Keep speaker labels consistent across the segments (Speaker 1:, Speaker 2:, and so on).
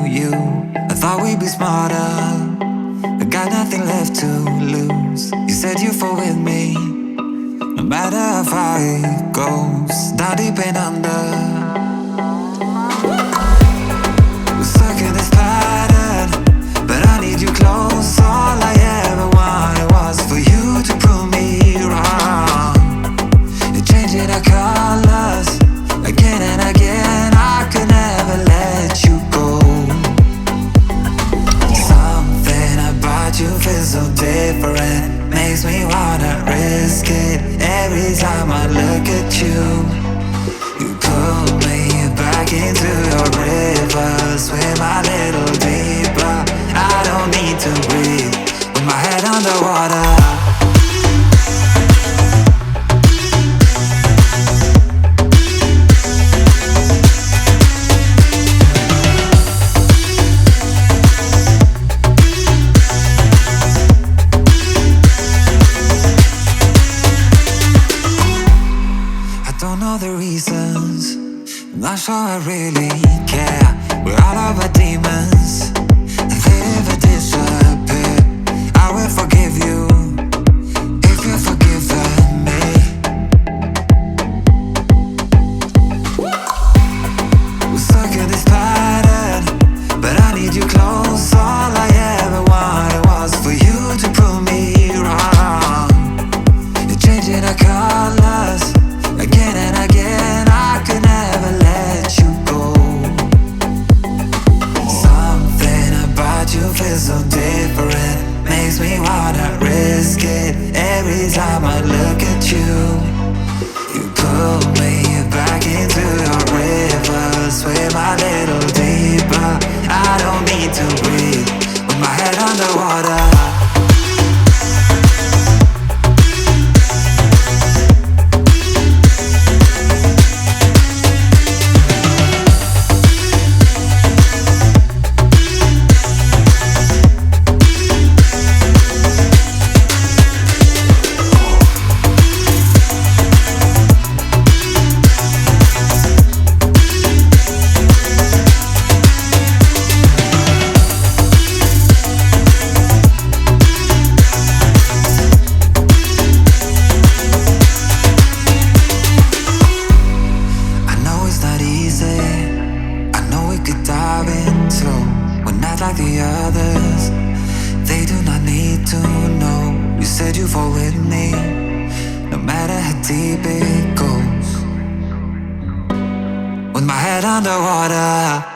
Speaker 1: you. I thought we'd be smarter, I got nothing left to lose. You said you fall with me, no matter how far it goes. Down deep and under, we're stuck in this pattern, but I need you close. All I ever wanted was for you to prove me wrong. You're changing our colors again and again. I could never let you go. Something about you feels so different, makes me wanna risk it. Every time I look at you, you pull me back into your river. Swim a little deeper, I don't need to breathe with my head underwater. Not sure I really care. We're all of our demons, and they never disappear. I will forgive you if you've forgiven me. We're stuck in this pattern, but I need you close. All I ever wanted was for you to prove me wrong. You're changing our colors again and again. I could never let you go. Something about you feels so different, makes me wanna risk it. Every time I look at you, you pull me back into your river. Swim a little deeper, I don't need to breathe with my head underwater. Like the others, they do not need to know. You said you fall with me, no matter how deep it goes. With my head underwater.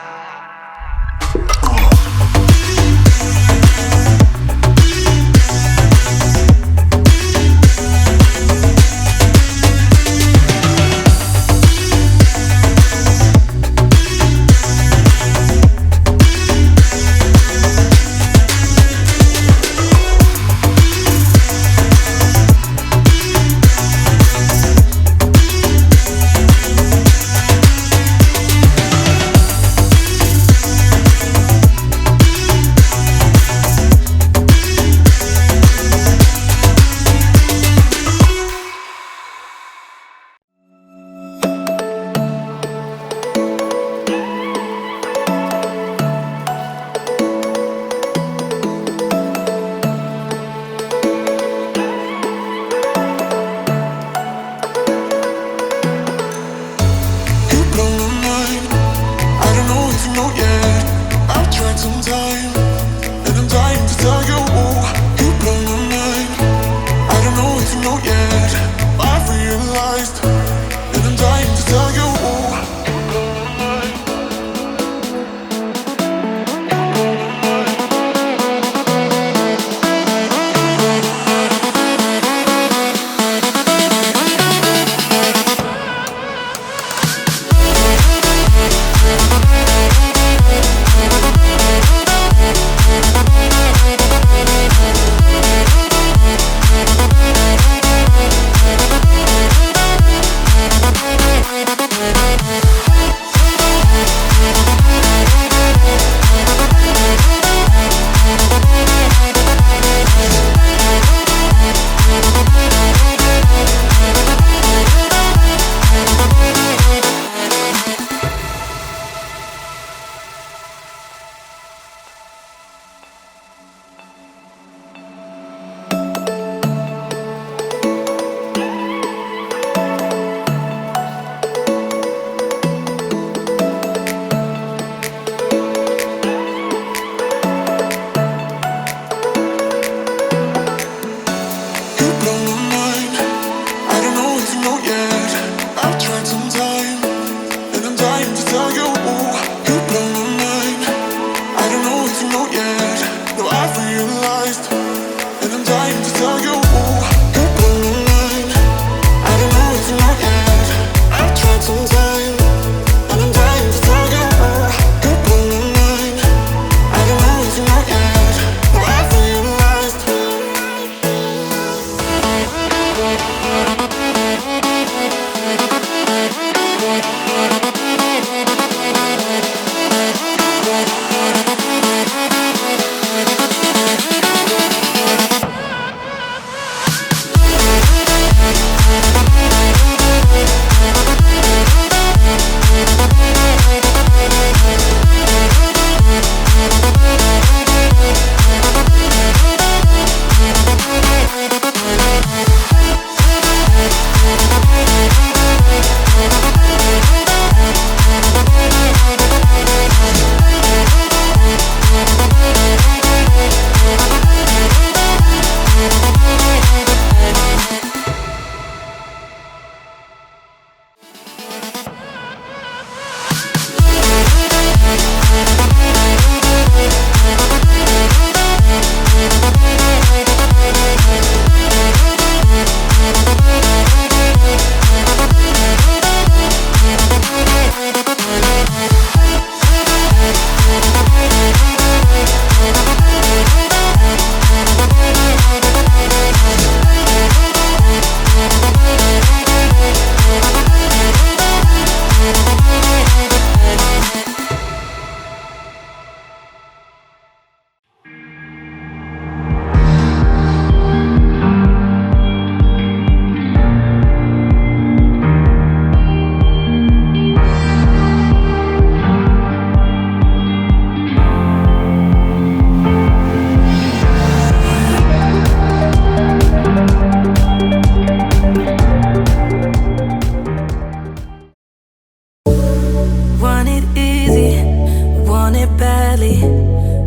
Speaker 2: want it badly,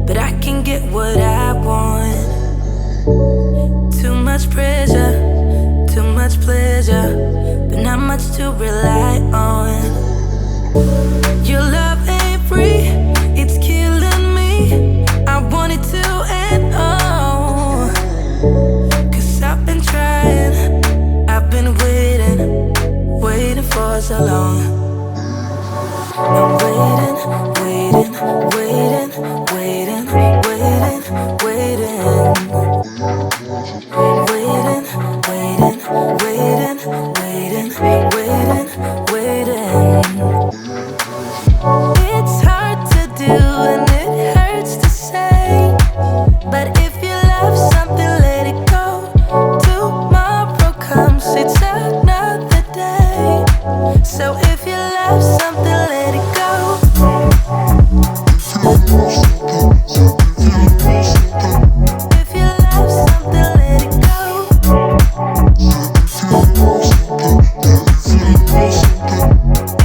Speaker 2: but I can get what I want. Too much pressure, too much pleasure, but not much to rely on. Your love ain't free, it's killing me. I want it to end all, 'cause I've been trying, I've been waiting for so long. I'm waiting, waiting, waiting, waiting, waiting, waiting. Waiting, waiting, waiting, waiting, waiting, waiting. It's hard to do and it hurts to say, but if you love something, let it go. Tomorrow comes, it's another day. So if you love something, let it go. If you love something, let it go.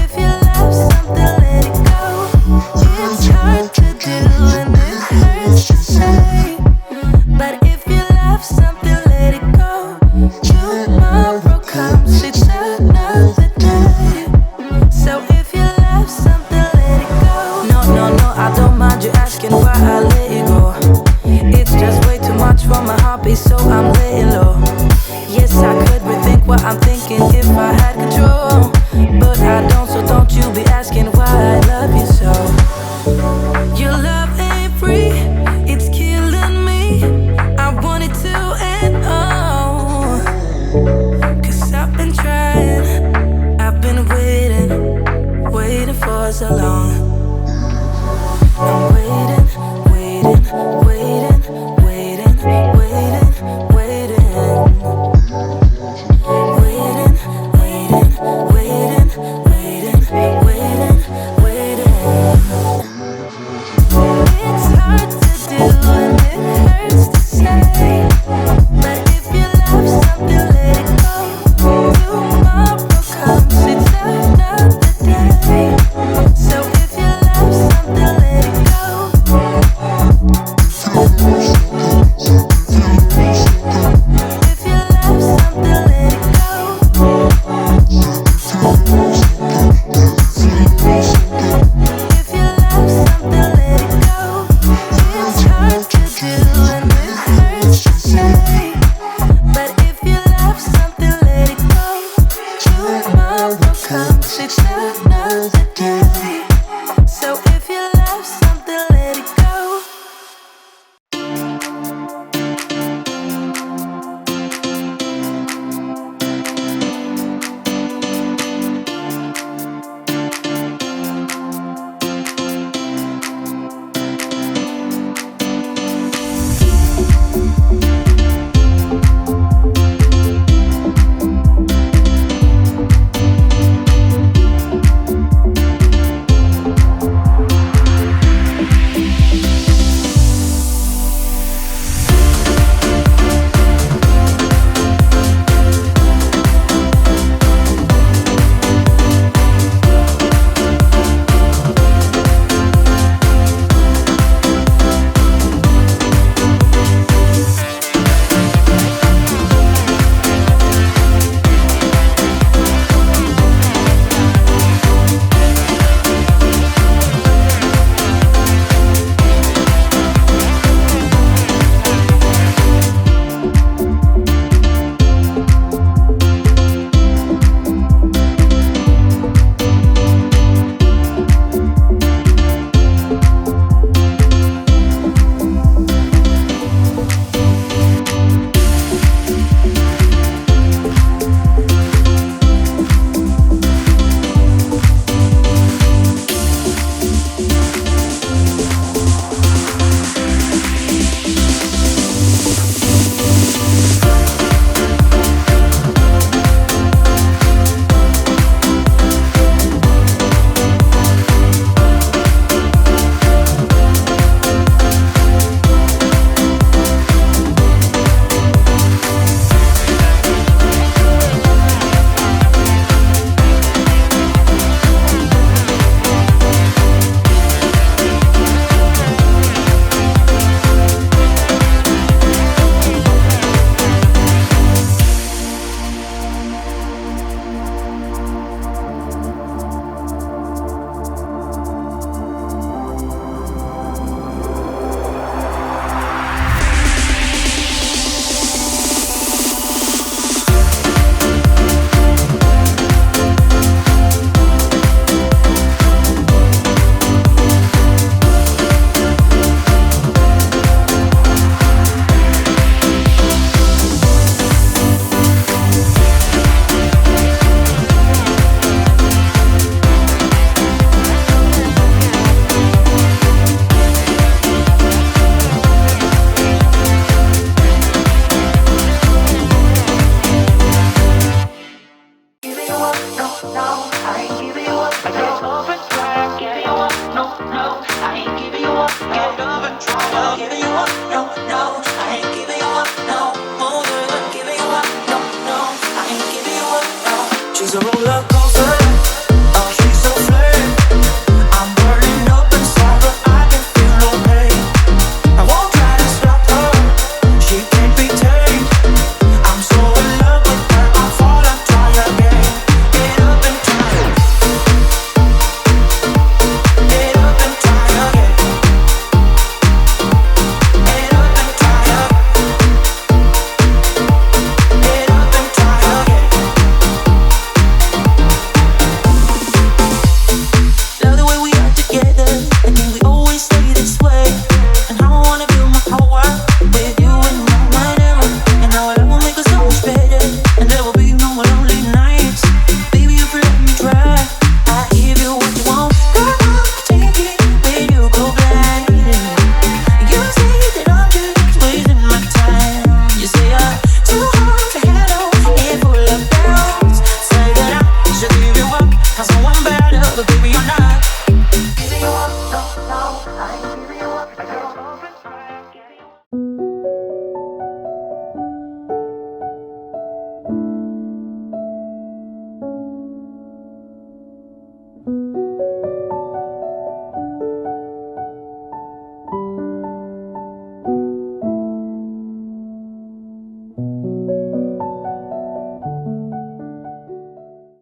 Speaker 2: If you love something, let it go. It's hard to do and it hurts to say, but if you love something, let it go. Tomorrow comes, it's another day. So if you love something, let it go. No, no, no, I don't mind you asking why I let it go. It's just way too much for my heartbeat, so I'm laying low. Yes, I could rethink what I'm thinking if I had control, but I don't, so don't you be asking why I love you so. Your love ain't free, it's killing me. I want it to end all, 'cause I've been trying, I've been waiting for so long. I'm waiting, waiting, waiting, waiting, waiting, waiting. Waiting, waiting, waiting, waiting, waiting, waiting. It's hard to do and it hurts to say, but if you love something, let it go. Tomorrow comes, it's another day. So if you love something, let it go. If you love something, let it go. If you love something, let it go. It's hard to do and it hurts to say, but if you love something, let it go. Tomorrow comes, it's another day. So if you love something, let it go. No, I ain't giving you up. I said, girlfriend, swear, give you up. No, no, I ain't giving you up.